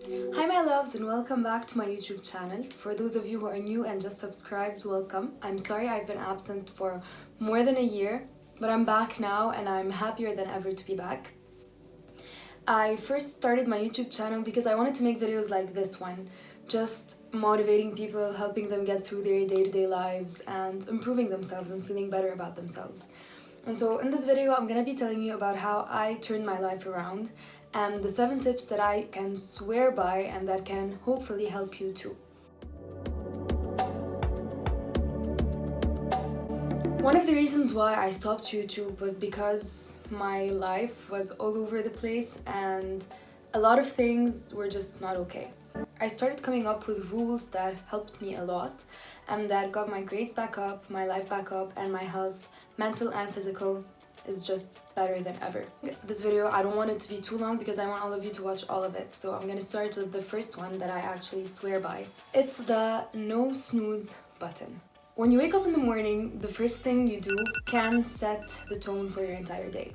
Hi my loves and welcome back to my YouTube channel. For those of you who are new and just subscribed, welcome. I'm sorry I've been absent for more than a year, but I'm back now and I'm happier than ever to be back. I first started my YouTube channel because I wanted to make videos like this one, just motivating people, helping them get through their day-to-day lives and improving themselves and feeling better about themselves. And so in this video, I'm gonna be telling you about how I turned my life around and the 7 tips that I can swear by and that can hopefully help you too. One of the reasons why I stopped YouTube was because my life was all over the place and a lot of things were just not okay. I started coming up with rules that helped me a lot and that got my grades back up, my life back up, and my health, mental and physical, is just better than ever. This video, I don't want it to be too long because I want all of you to watch all of it. So I'm gonna start with the first one that I actually swear by. It's the no snooze button. When you wake up in the morning, the first thing you do can set the tone for your entire day.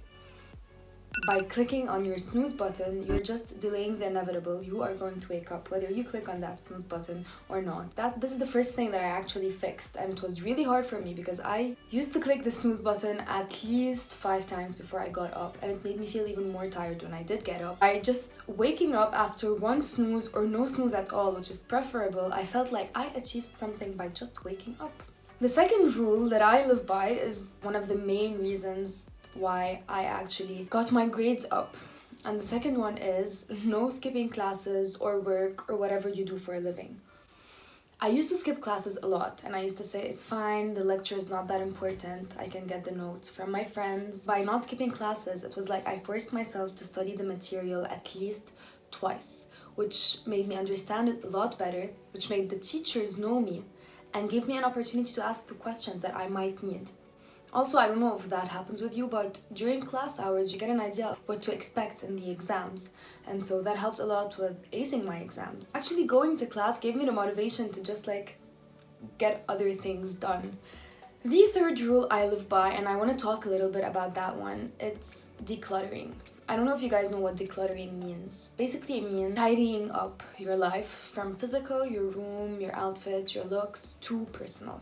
By clicking on your snooze button, you're just delaying the inevitable. You are going to wake up whether you click on that snooze button or not. This is the first thing that I actually fixed, and it was really hard for me because I used to click the snooze button at least 5 times before I got up, and it made me feel even more tired when I did get up. By just waking up after one snooze or no snooze at all, which is preferable, I felt like I achieved something by just waking up. The second rule that I live by is one of the main reasons why I actually got my grades up. And the second one is no skipping classes or work or whatever you do for a living. I used to skip classes a lot and I used to say it's fine, the lecture is not that important, I can get the notes from my friends. By not skipping classes, it was like I forced myself to study the material at least twice, which made me understand it a lot better, which made the teachers know me and gave me an opportunity to ask the questions that I might need. Also, I don't know if that happens with you, but during class hours, you get an idea of what to expect in the exams. And so that helped a lot with acing my exams. Actually, going to class gave me the motivation to just get other things done. The third rule I live by, and I want to talk a little bit about that one, it's decluttering. I don't know if you guys know what decluttering means. Basically, it means tidying up your life from physical, your room, your outfits, your looks, to personal.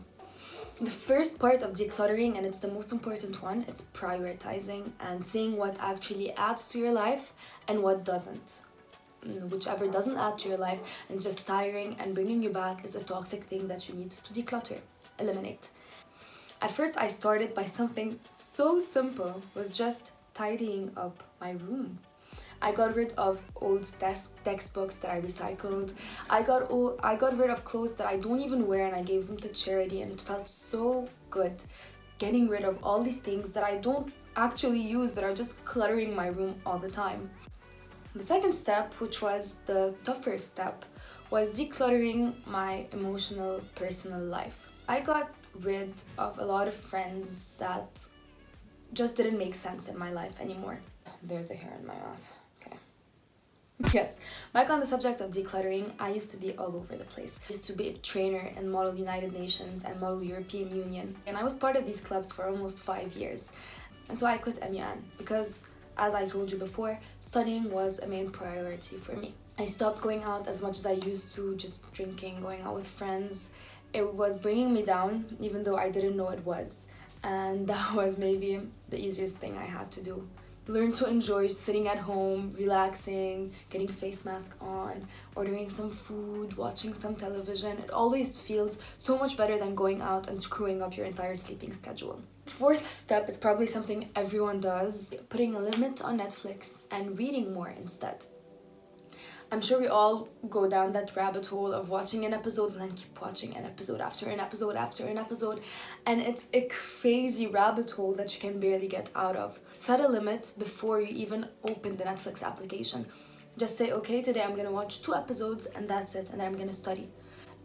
The first part of decluttering, and it's the most important one, it's prioritizing and seeing what actually adds to your life and what doesn't. Whichever doesn't add to your life and is just tiring and bringing you back is a toxic thing that you need to declutter, eliminate. At first, I started by something so simple, was just tidying up my room. I got rid of old textbooks that I recycled. I got rid of clothes that I don't even wear and I gave them to charity, and it felt so good getting rid of all these things that I don't actually use but are just cluttering my room all the time. The second step, which was the tougher step, was decluttering my emotional personal life. I got rid of a lot of friends that just didn't make sense in my life anymore. There's a hair in my mouth. Yes, back on the subject of decluttering, I used to be all over the place. I used to be a trainer in Model United Nations and Model European Union, and I was part of these clubs for almost 5 years. And so I quit MUN because, as I told you before, studying was a main priority for me. I stopped going out as much as I used to, just drinking, going out with friends. It was bringing me down, even though I didn't know it was. And that was maybe the easiest thing I had to do. Learn to enjoy sitting at home, relaxing, getting face mask on, ordering some food, watching some television. It always feels so much better than going out and screwing up your entire sleeping schedule. Fourth step is probably something everyone does, putting a limit on Netflix and reading more instead. I'm sure we all go down that rabbit hole of watching an episode and then keep watching an episode after an episode after an episode, and it's a crazy rabbit hole that you can barely get out of. Set a limit before you even open the Netflix application. Just say, okay, today I'm gonna watch 2 episodes and that's it, and then I'm gonna study.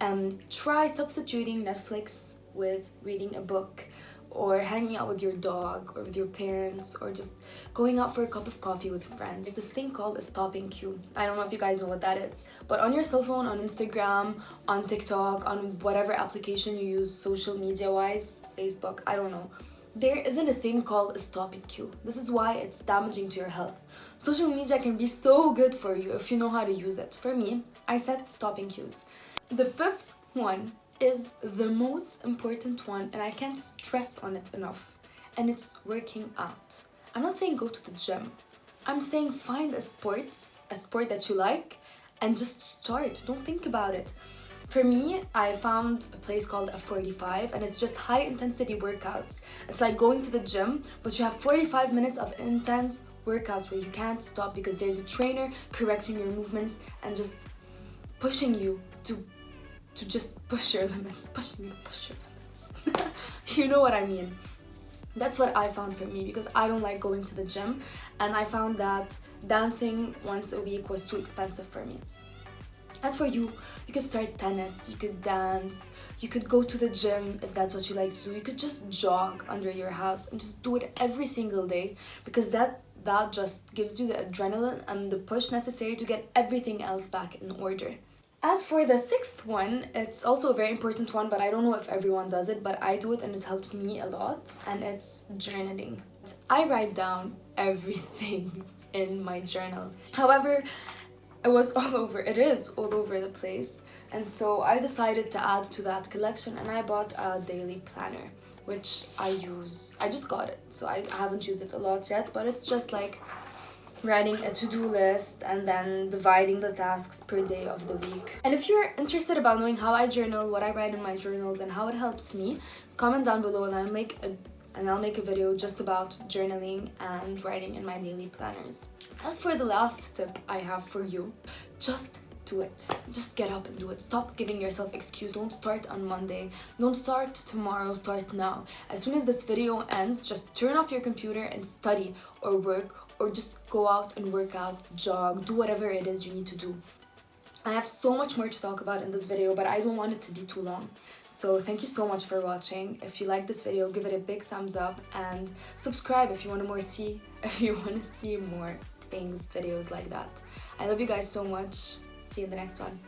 And try substituting Netflix with reading a book or hanging out with your dog or with your parents or just going out for a cup of coffee with friends. There's this thing called a stopping cue. I don't know if you guys know what that is, but on your cell phone, on Instagram, on TikTok, on whatever application you use social media wise, Facebook, I don't know, There isn't a thing called a stopping cue. This is why it's damaging to your health. Social media can be so good for you if you know how to use it. For me, I set stopping cues. The fifth one is the most important one, and I can't stress on it enough. And it's working out. I'm not saying go to the gym. I'm saying find a sport that you like, and just start. Don't think about it. For me, I found a place called F45, and it's just high intensity workouts. It's like going to the gym, but you have 45 minutes of intense workouts where you can't stop because there's a trainer correcting your movements and just pushing you to just push your limits, pushing you to push your limits. You know what I mean? That's what I found for me, because I don't like going to the gym, and I found that dancing once a week was too expensive for me. As for you, you could start tennis, you could dance, you could go to the gym if that's what you like to do. You could just jog under your house and just do it every single day, because that just gives you the adrenaline and the push necessary to get everything else back in order. As for the sixth one, it's also a very important one, but I don't know if everyone does it, but I do it and it helped me a lot, and it's journaling. I write down everything in my journal. However, it is all over the place, and so I decided to add to that collection, and I bought a daily planner, which I use. I just got it, so I haven't used it a lot yet, but it's just like writing a to-do list and then dividing the tasks per day of the week. And if you're interested about knowing how I journal, what I write in my journals, and how it helps me, comment down below, and I'll make a video just about journaling and writing in my daily planners. As for the last tip I have for you, just do it. Just get up and do it. Stop giving yourself excuses. Don't start on Monday. Don't start tomorrow. Start now. As soon as this video ends, just turn off your computer and study or work, or just go out and work out, jog, do whatever it is you need to do. I have so much more to talk about in this video, but I don't want it to be too long. So thank you so much for watching. If you like this video, give it a big thumbs up and subscribe if you want to see more videos like that. I love you guys so much. See you in the next one.